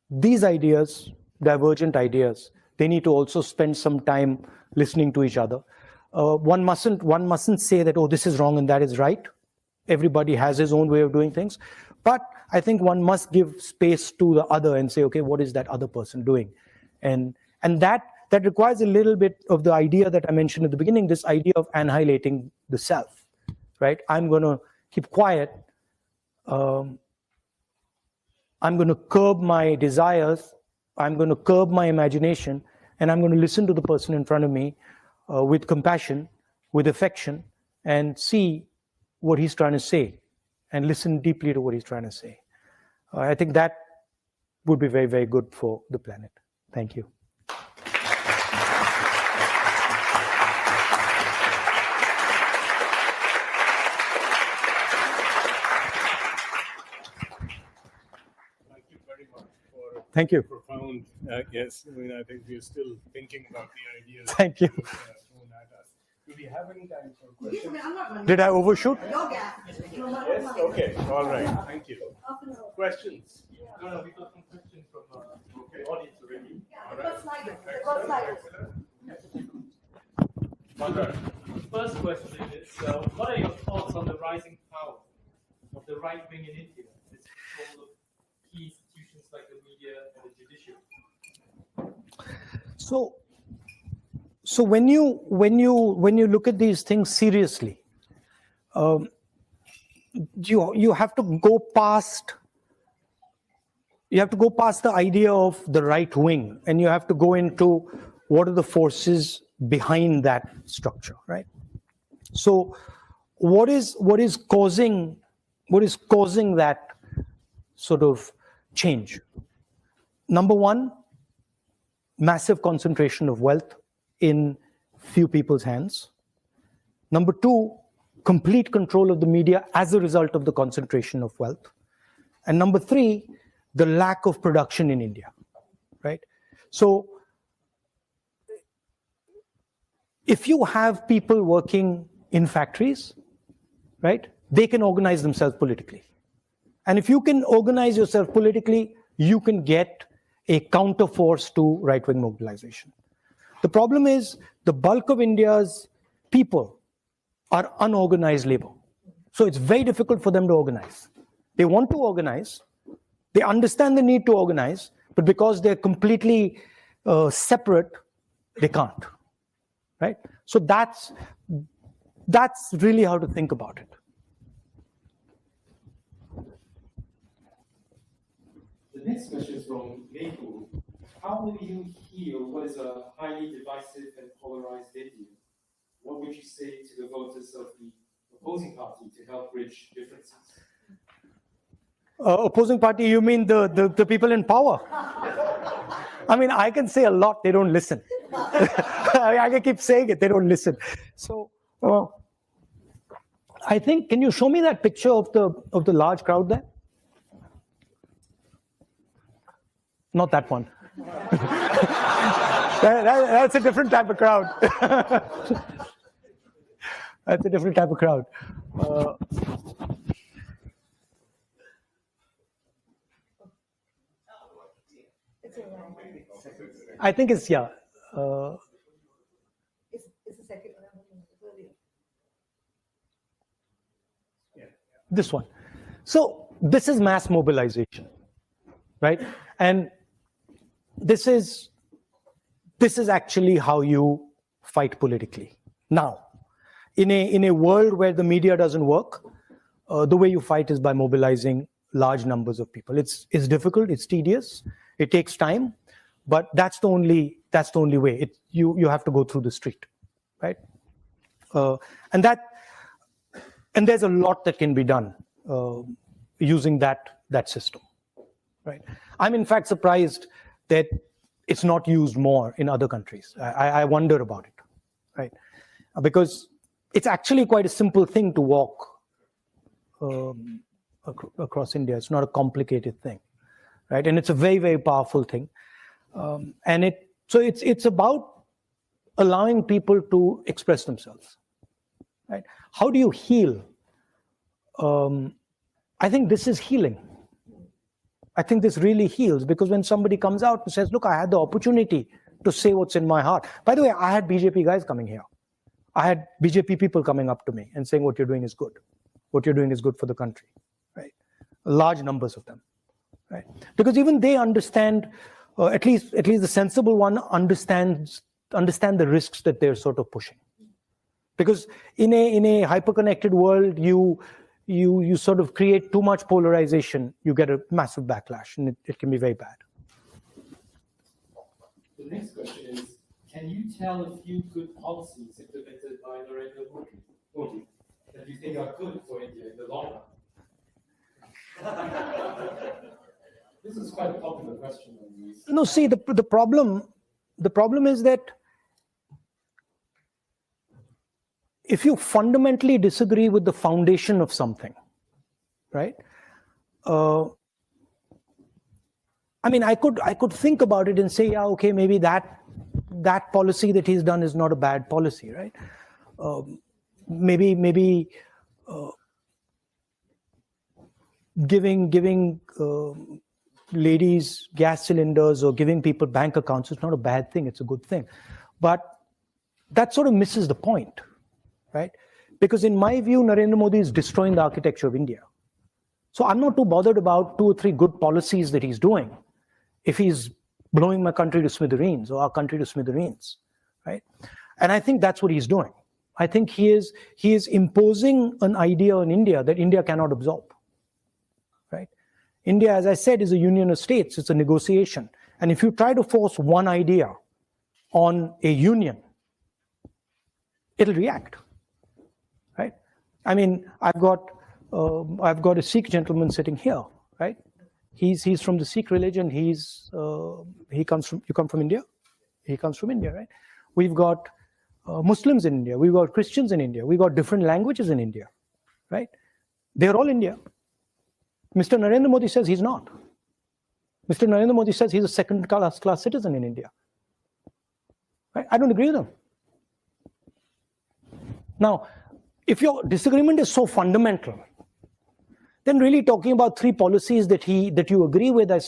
these ideas, divergent ideas, they need to also spend some time listening to each other. One mustn't say that, oh, this is wrong and that is right. Everybody has his own way of doing things. But I think one must give space to the other and say, okay, what is that other person doing? And that requires a little bit of the idea that I mentioned at the beginning, this idea of annihilating the self, right? I'm going to keep quiet. I'm going to curb my desires. I'm going to curb my imagination, and I'm going to listen to the person in front of me with compassion, with affection, and see what he's trying to say, and listen deeply to what he's trying to say. I think that would be very, very good for the planet. Thank you. Thank you. Profound, yes. I mean, I think we're still thinking about the ideas. Thank you. Thrown at us. Do we have any time for questions? Did I overshoot? Yes. Okay. All right. Thank you. Questions? No, we got some questions from the audience already. The first question is, what are your thoughts on the rising power of the right wing in India? Its control of key institutions like the media and the judiciary. So when you look at these things seriously, you have to go past the idea of the right wing, and you have to go into what are the forces behind that structure, right? So what is causing that sort of change? Number one, massive concentration of wealth in few people's hands. Number two, complete control of the media as a result of the concentration of wealth. And number three, the lack of production in India, right? So if you have people working in factories, right, they can organize themselves politically. And if you can organize yourself politically, you can get a counterforce to right-wing mobilization. The problem is the bulk of India's people are unorganized labor. So it's very difficult for them to organize. They want to organize, they understand the need to organize, but because they're completely separate, They can't, right? So that's really how to think about it. The next question is from Meku. How will you heal what is a highly divisive and polarized India? What would you say to the voters of the opposing party to help bridge differences? Opposing party, you mean the people in power? I mean, I can say a lot, they don't listen. I can keep saying it, they don't listen. So I think, can you show me that picture of the large crowd there? Not that one. That's a different type of crowd. That's a different type of crowd. I think it's, yeah. It's the second one. This one. So this is mass mobilization, right? And this is actually how you fight politically. Now, in a world where the media doesn't work, the way you fight is by mobilizing large numbers of people. It's difficult, it's tedious, it takes time, but that's the only way. You have to go through the street, right? And there's a lot that can be done using that system, right? I'm in fact surprised that it's not used more in other countries. I wonder about it, right? Because it's actually quite a simple thing to walk across India. It's not a complicated thing, right? And it's a very, very powerful thing. And it's about allowing people to express themselves, right? How do you heal? I think this is healing. I think this really heals, because when somebody comes out and says, look, I had the opportunity to say what's in my heart. By the way, I had BJP guys coming here. I had BJP people coming up to me and saying, what you're doing is good. What you're doing is good for the country, right? Large numbers of them, right? Because even they understand, at least the sensible one understand the risks that they're sort of pushing. Because in a hyper-connected world, you sort of create too much polarization, you get a massive backlash, and it can be very bad. The next question is, can you tell a few good policies implemented by Narendra Modi that you think are good for India in the long run? This is quite a popular question. No, see, the problem is that if you fundamentally disagree with the foundation of something, right? I mean, I could think about it and say, yeah, okay, maybe that policy that he's done is not a bad policy, right? Maybe giving ladies gas cylinders or giving people bank accounts is not a bad thing, it's a good thing. But that sort of misses the point, right? Because in my view, Narendra Modi is destroying the architecture of India. So I'm not too bothered about 2 or 3 good policies that he's doing if he's blowing my country to smithereens or our country to smithereens, right? And I think that's what he's doing. I think he is imposing an idea on India that India cannot absorb, right? India, as I said, is a union of states. It's a negotiation. And if you try to force one idea on a union, it'll react, right? I mean, I've got a Sikh gentleman sitting here, right? He's from the Sikh religion. You come from India? He comes from India, right? We've got Muslims in India. We've got Christians in India. We've got different languages in India, right? They're all India. Mr. Narendra Modi says he's not. Mr. Narendra Modi says he's a second-class citizen in India. Right? I don't agree with him. Now, if your disagreement is so fundamental, then really talking about 3 policies that you agree with, I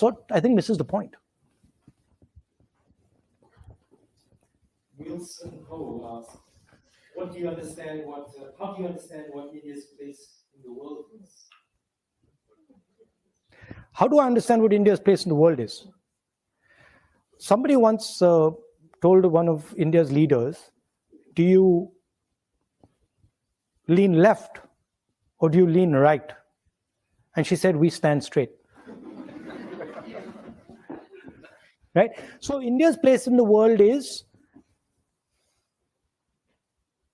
think misses the point. Wilson Ho asks, how do you understand what India's place in the world is? How do I understand what India's place in the world is? Somebody once told one of India's leaders, do you lean left or do you lean right? And she said, we stand straight. Right? So India's place in the world is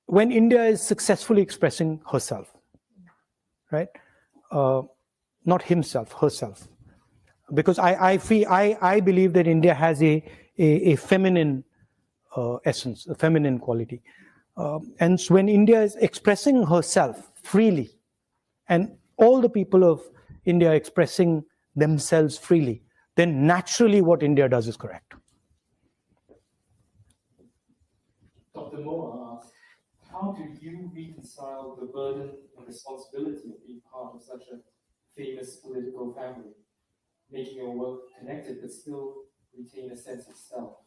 when India is successfully expressing herself, right? Not himself, herself. Because I believe that India has a feminine essence, a feminine quality. And so when India is expressing herself freely, and all the people of India expressing themselves freely, then naturally what India does is correct. Dr. Moa asked, how do you reconcile the burden and responsibility of being part of such a famous political family, making your work connected but still retain a sense of self?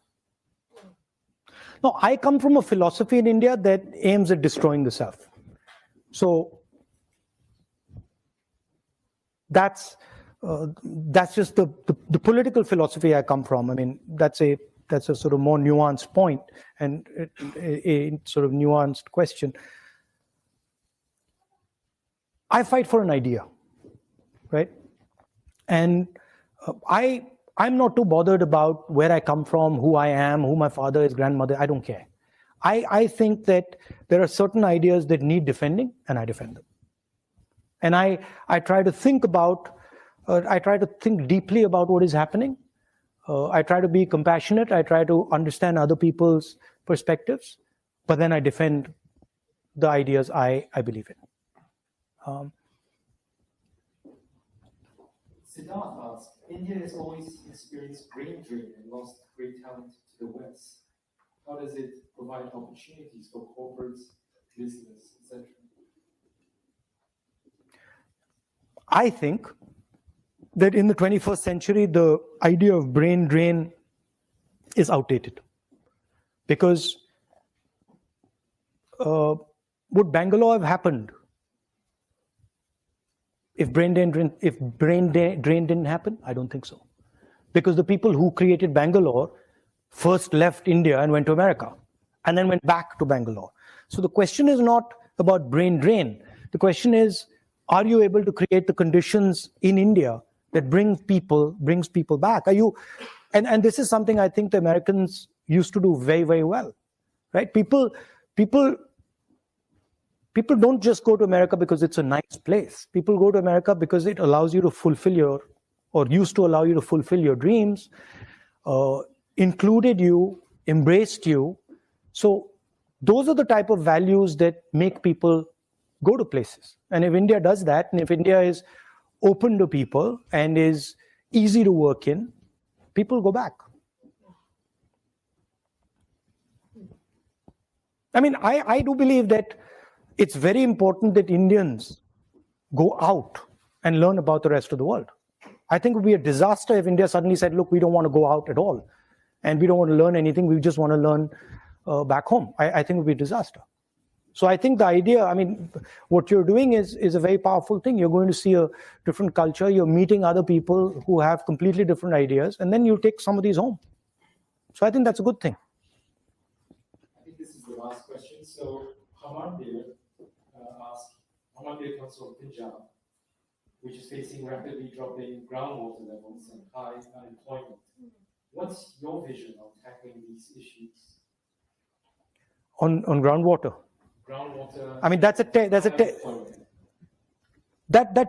No, I come from a philosophy in India that aims at destroying the self. So that's just the political philosophy I come from. I mean, that's a sort of more nuanced point and a sort of nuanced question. I fight for an idea, right? And I'm not too bothered about where I come from, who I am, who my father is, grandmother. I don't care. I think that there are certain ideas that need defending, and I defend them. And I try to think about, I try to think deeply about what is happening. I try to be compassionate. I try to understand other people's perspectives, but then I defend the ideas I believe in. Siddharth asked, India has always experienced brain drain and lost great talent to the West. How does it provide opportunities for corporates, business, etc.? I think that in the 21st century, the idea of brain drain is outdated. Because would Bangalore have happened if brain drain didn't happen? I don't think so. Because the people who created Bangalore first left India and went to America, and then went back to Bangalore. So the question is not about brain drain. The question is, are you able to create the conditions in India that brings people back? Are you, and this is something I think the Americans used to do very, very well, right? People don't just go to America because it's a nice place. People go to America because it allows you to fulfill your, or used to allow you to fulfill your dreams, included you, embraced you. So those are the type of values that make people go to places. And if India does that, and if India is open to people and is easy to work in, people go back. I mean, I do believe that it's very important that Indians go out and learn about the rest of the world. I think it would be a disaster if India suddenly said, look, we don't want to go out at all, and we don't want to learn anything, we just want to learn back home. I think it would be a disaster. So I think the idea, I mean, what you're doing is a very powerful thing. You're going to see a different culture, you're meeting other people who have completely different ideas, and then you take some of these home. So I think that's a good thing. I think this is the last question. So Hamandir asked, Hamandir comes from Punjab, which is facing rapidly dropping groundwater levels and high unemployment. What's your vision on tackling these issues? On groundwater? Groundwater. I mean, that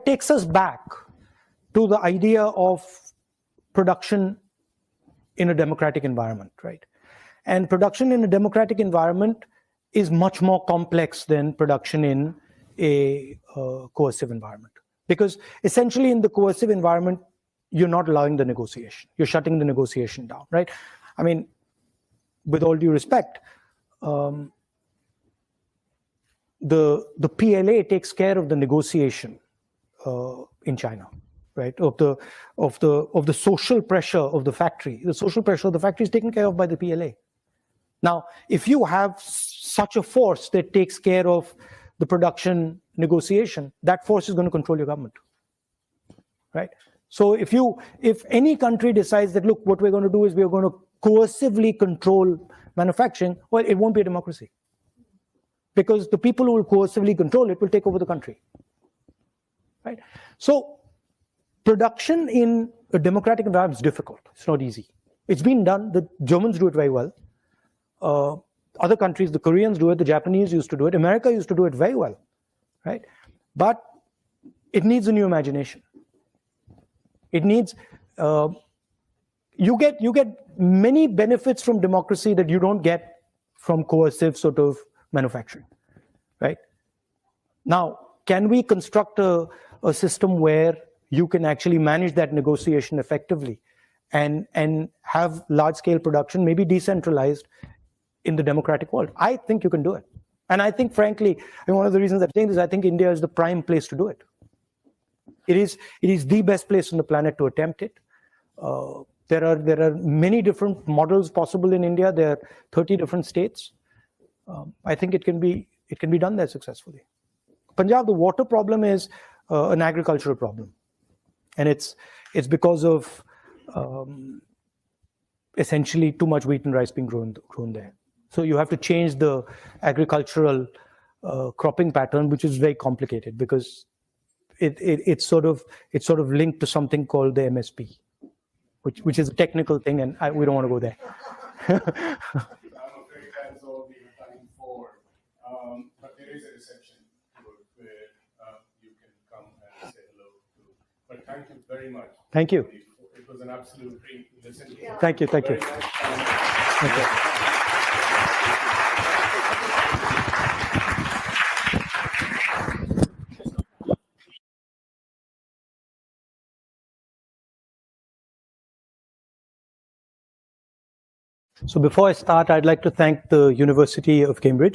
takes us back to the idea of production in a democratic environment, right? And production in a democratic environment is much more complex than production in a coercive environment. Because essentially in the coercive environment, you're not allowing the negotiation. You're shutting the negotiation down, right? I mean, with all due respect, the PLA takes care of the negotiation in China, right? Of the social pressure of the factory. The social pressure of the factory is taken care of by the PLA. Now, if you have such a force that takes care of the production negotiation, that force is going to control your government, right? So if any country decides that, look, what we're going to do is we're going to coercively control manufacturing, well, it won't be a democracy. Because the people who will coercively control it will take over the country. Right? So production in a democratic environment is difficult. It's not easy. It's been done. The Germans do it very well. Other countries, the Koreans do it, the Japanese used to do it, America used to do it very well. Right? But it needs a new imagination. It needs, you get many benefits from democracy that you don't get from coercive sort of manufacturing, right? Now, can we construct a system where you can actually manage that negotiation effectively and have large-scale production, maybe decentralized in the democratic world? I think you can do it. And I think, frankly, one of the reasons I'm saying this, I think India is the prime place to do it. It is the best place on the planet to attempt it. There are many different models possible in India. There are 30 different states. I think it can be done there successfully. Punjab, the water problem is an agricultural problem, and it's because of essentially too much wheat and rice being grown there. So you have to change the agricultural cropping pattern, which is very complicated because it's sort of linked to something called the MSP, which is a technical thing, and we don't want to go there. I'm afraid that's all we have time for. But there is a reception where you can come and say hello to. But thank you very much. Thank you. It was an absolute dream to listen to you. Thank you. Thank you. Very nice. Thank you. So before I start, I'd like to thank the University of Cambridge